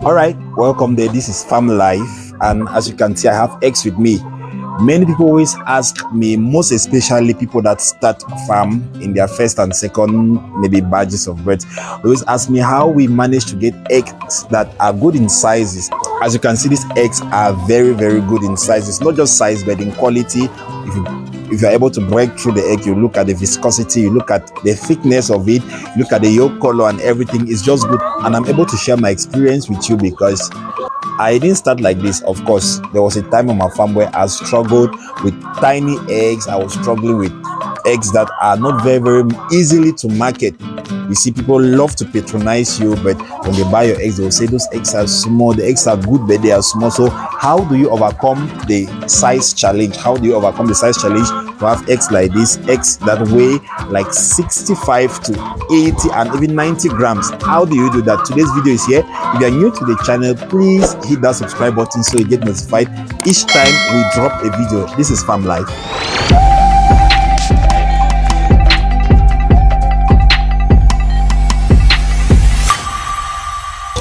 All right, welcome there. This is Farm Life, and as you can see, I have eggs with me. Many people always ask me, most especially people that start farm in their first and second maybe batches of birds, they always ask me how we manage to get eggs that are good in sizes. As you can see, these eggs are very good in sizes, not just size but in quality. If you're able to break through the egg, you look at the viscosity, you look at the thickness of it, look at the yolk color, and everything is just good. And I'm able to share my experience with you because I didn't start like this. Of course, there was a time on my farm where I struggled with tiny eggs. I was struggling with eggs that are not very easily to market. You see, people love to patronize you, but when they buy your eggs, they will say those eggs are small. The eggs are good, but they are small. So how do you overcome the size challenge? How do you overcome the size challenge to have eggs like this, eggs that weigh like 65 to 80 and even 90 grams? How do you do that? Today's video is here. If you are new to the channel, please hit that subscribe button so you get notified each time we drop a video. This is Farm Life.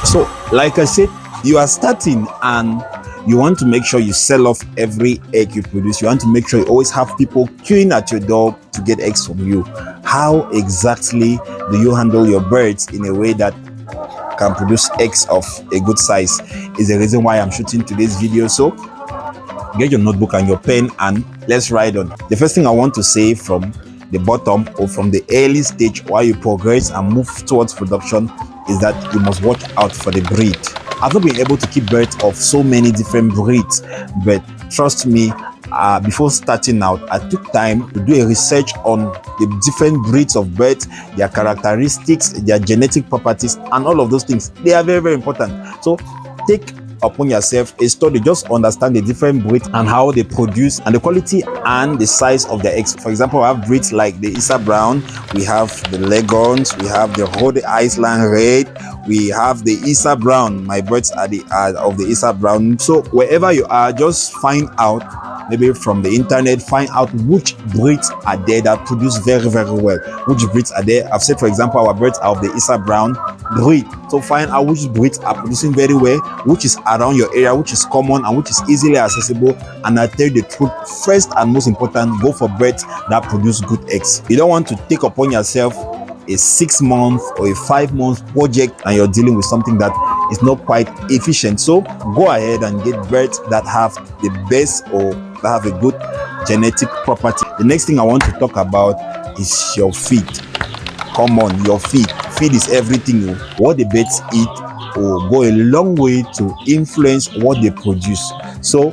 So, like I said, you are starting and you want to make sure you sell off every egg you produce. You want to make sure you always have people queuing at your door to get eggs from you. How exactly do you handle your birds in a way that can produce eggs of a good size? Is the reason why I'm shooting today's video. So, get your notebook and your pen and let's ride on. The first thing I want to say from the bottom or from the early stage while you progress and move towards production is that you must watch out for the breed. I've not been able to keep birds of so many different breeds, but trust me, before starting out, I took time to do a research on the different breeds of birds, their characteristics, their genetic properties, and all of those things. They are very important. So take upon yourself a study, just understand the different breeds and how they produce and the quality and the size of their eggs. For example, I have breeds like the Isa Brown, we have the Legons, we have the Rhode Island Red, we have the Isa Brown. My birds are of the Isa Brown. So wherever you are, just find out, maybe from the internet, find out which breeds are there that produce very well. Which breeds are there? I've said, for example, our birds are of the Isa Brown breed. So find out which breeds are producing very well, which is around your area, which is common and which is easily accessible. And I tell you the truth, first and most important, go for birds that produce good eggs. You don't want to take upon yourself a 6 month or a 5 month project and you're dealing with something that is not quite efficient. So go ahead and get birds that have the best or that have a good genetic property. The next thing I want to talk about is your feed. Come on, your feed. Feed is everything. What the birds eat will go a long way to influence what they produce. So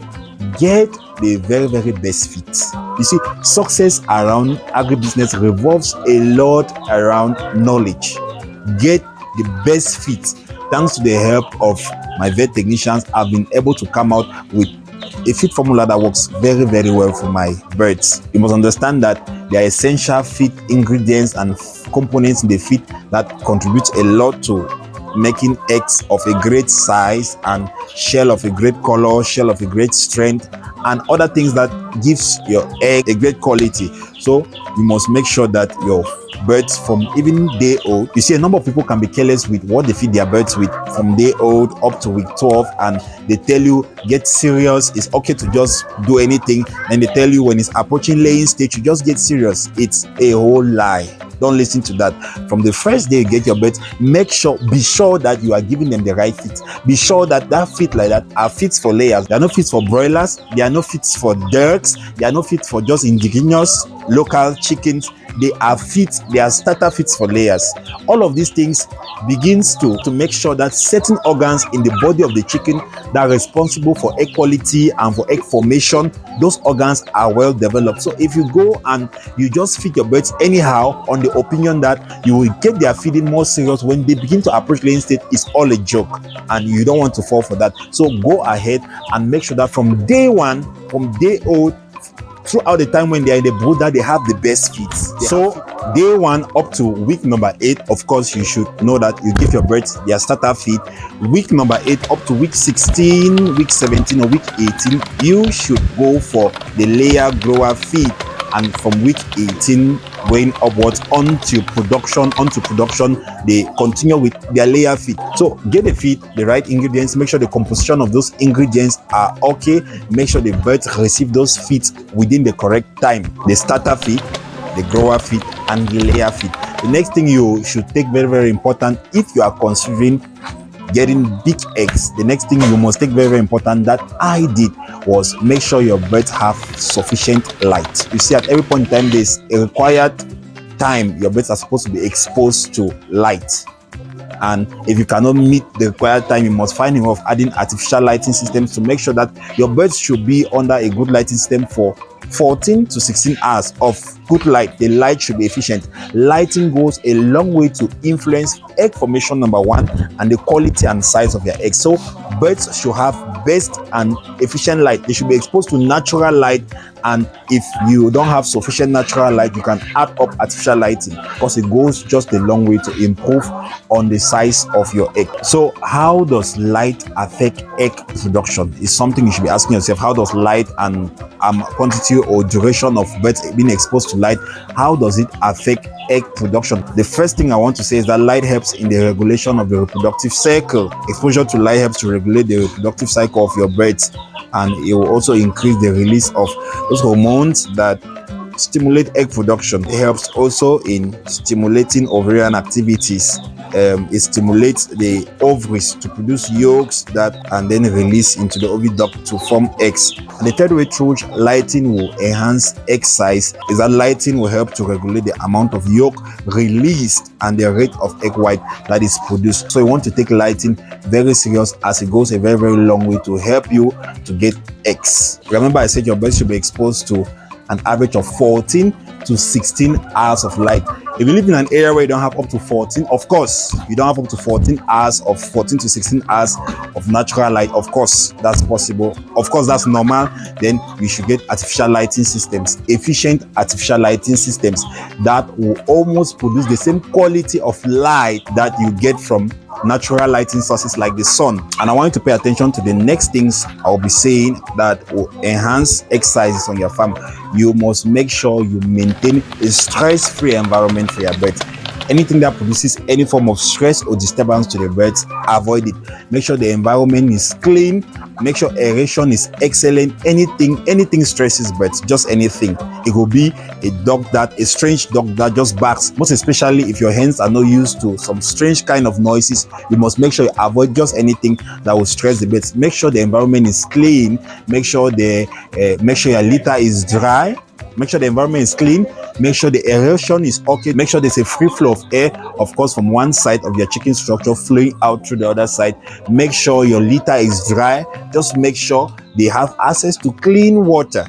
get the very best feeds. You see, success around agribusiness revolves a lot around knowledge. Get the best feeds. Thanks to the help of my vet technicians, I've been able to come out with a feed formula that works very well for my birds. You must understand that there are essential feed ingredients and components in the feed that contribute a lot to making eggs of a great size and shell of a great color, shell of a great strength, and other things that gives your egg a great quality. So you must make sure that your birds from even day old, you see, a number of people can be careless with what they feed their birds with from day old up to week 12, and they tell you get serious, it's okay to just do anything, and they tell you when it's approaching laying stage you just get serious. It's a whole lie. Don't listen to that. From the first day you get your birds, be sure that you are giving them the right feed. Be sure that feed like that are feeds for layers. They are not feeds for broilers. They are not feeds for ducks. They are not feeds for just indigenous local chickens. They are feeds. They are starter feeds for layers. All of these things begins to make sure that certain organs in the body of the chicken that are responsible for egg quality and for egg formation, those organs are well developed. So if you go and you just feed your birds anyhow on the opinion that you will get their feeding more serious when they begin to approach laying state, it's all a joke, and you don't want to fall for that. So go ahead and make sure that from day one, from day old, throughout the time when they are in the brooder, they have the best feeds. So day 1 up to week number 8, of course you should know that you give your birds their starter feed. Week number 8 up to week 16, week 17 or week 18, you should go for the layer grower feed. And from week 18 going upwards onto production, they continue with their layer feed. So get the feed, the right ingredients, make sure the composition of those ingredients are okay, make sure the birds receive those feeds within the correct time, the starter feed, the grower feed, and the layer feed. The next thing you should take very, very important, if you are considering getting big eggs, the next thing you must take very, very important that I did was make sure your birds have sufficient light. You see, at every point in time, there's a required time your birds are supposed to be exposed to light. And if you cannot meet the required time, you must find a way of adding artificial lighting systems to make sure that your birds should be under a good lighting system for 14 to 16 hours of good light. The light should be efficient. Lighting goes a long way to influence egg formation, number one, and the quality and size of your eggs. So birds should have best and efficient light. They should be exposed to natural light, and if you don't have sufficient natural light, you can add up artificial lighting because it goes just a long way to improve on the size of your egg. So how does light affect egg production? Is something you should be asking yourself. How does light and quantity or duration of birds being exposed to light, how does it affect egg production? The first thing I want to say is that light helps in the regulation of the reproductive cycle. Exposure to light helps to regulate the reproductive cycle of your birds, and it will also increase the release of those hormones that stimulate egg production. It helps also in stimulating ovarian activities. It stimulates the ovaries to produce yolks that and then release into the oviduct to form eggs. And the third way through which lighting will enhance egg size is that lighting will help to regulate the amount of yolk released and the rate of egg white that is produced. So you want to take lighting very serious, as it goes a very, very long way to help you to get eggs. Remember, I said your birds should be exposed to an average of 14 to 16 hours of light. If you live in an area where you don't have up to 14, of course, you don't have up to 14 to 16 hours of natural light, of course, that's possible. Of course, that's normal. Then you should get artificial lighting systems, efficient artificial lighting systems that will almost produce the same quality of light that you get from natural lighting sources like the sun. And I want you to pay attention to the next things I'll be saying that will enhance exercises on your farm. You must make sure you maintain a stress-free environment for your birds. Anything that produces any form of stress or disturbance to the birds, avoid it. Make sure the environment is clean. Make sure aeration is excellent. Anything stresses birds, just anything. It will be a strange dog that just barks. Most especially if your hens are not used to some strange kind of noises, you must make sure you avoid just anything that will stress the birds. Make sure the environment is clean. Make sure your litter is dry. Make sure the environment is clean. Make sure the aeration is okay. Make sure there's a free flow of air, of course, from one side of your chicken structure flowing out through the other side. Make sure your litter is dry. Just make sure they have access to clean water.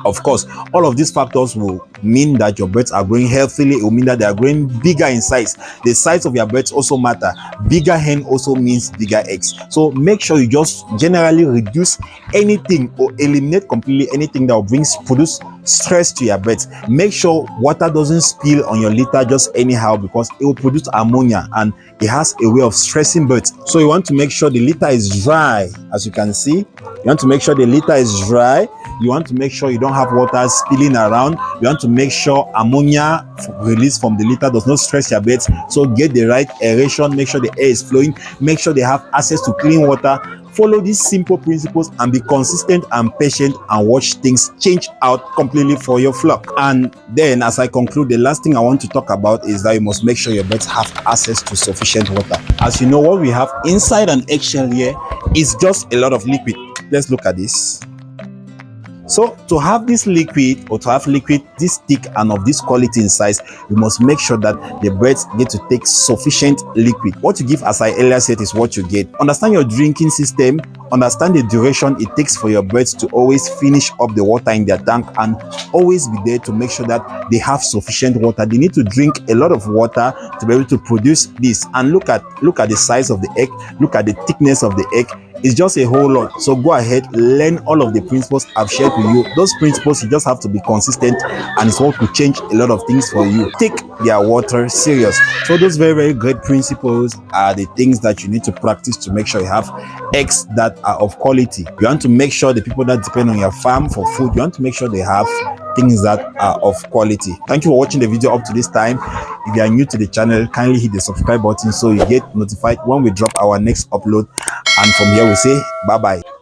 Of course, all of these factors will mean that your birds are growing healthily. It will mean that they are growing bigger in size. The size of your birds also matter. Bigger hen also means bigger eggs. So make sure you just generally reduce anything or eliminate completely anything that will produce stress to your birds. Make sure water doesn't spill on your litter just anyhow, because it will produce ammonia and it has a way of stressing birds. So you want to make sure the litter is dry. As you can see, you want to make sure the litter is dry. You want to make sure you don't have water spilling around. You want to make sure ammonia released from the litter does not stress your birds. So get the right aeration. Make sure the air is flowing. Make sure they have access to clean water. Follow these simple principles and be consistent and patient, and watch things change out completely for your flock. And then, as I conclude, the last thing I want to talk about is that you must make sure your birds have access to sufficient water. As you know, what we have inside an eggshell here is just a lot of liquid. Let's look at this. So to have this liquid, or to have liquid this thick and of this quality in size, you must make sure that the birds get to take sufficient liquid. What you give, as I earlier said, is what you get. Understand your drinking system. Understand the duration it takes for your birds to always finish up the water in their tank, and always be there to make sure that they have sufficient water. They need to drink a lot of water to be able to produce this. And look at the size of the egg. Look at the thickness of the egg. It's just a whole lot. So go ahead, learn all of the principles I've shared with you. Those principles, you just have to be consistent, and it's what will change a lot of things for you. Take their water serious. So those very, very great principles are the things that you need to practice to make sure you have eggs that are of quality. You want to make sure the people that depend on your farm for food, you want to make sure they have things that are of quality. Thank you for watching the video up to this time. If you are new to the channel, kindly hit the subscribe button so you get notified when we drop our next upload. And from here we say bye bye.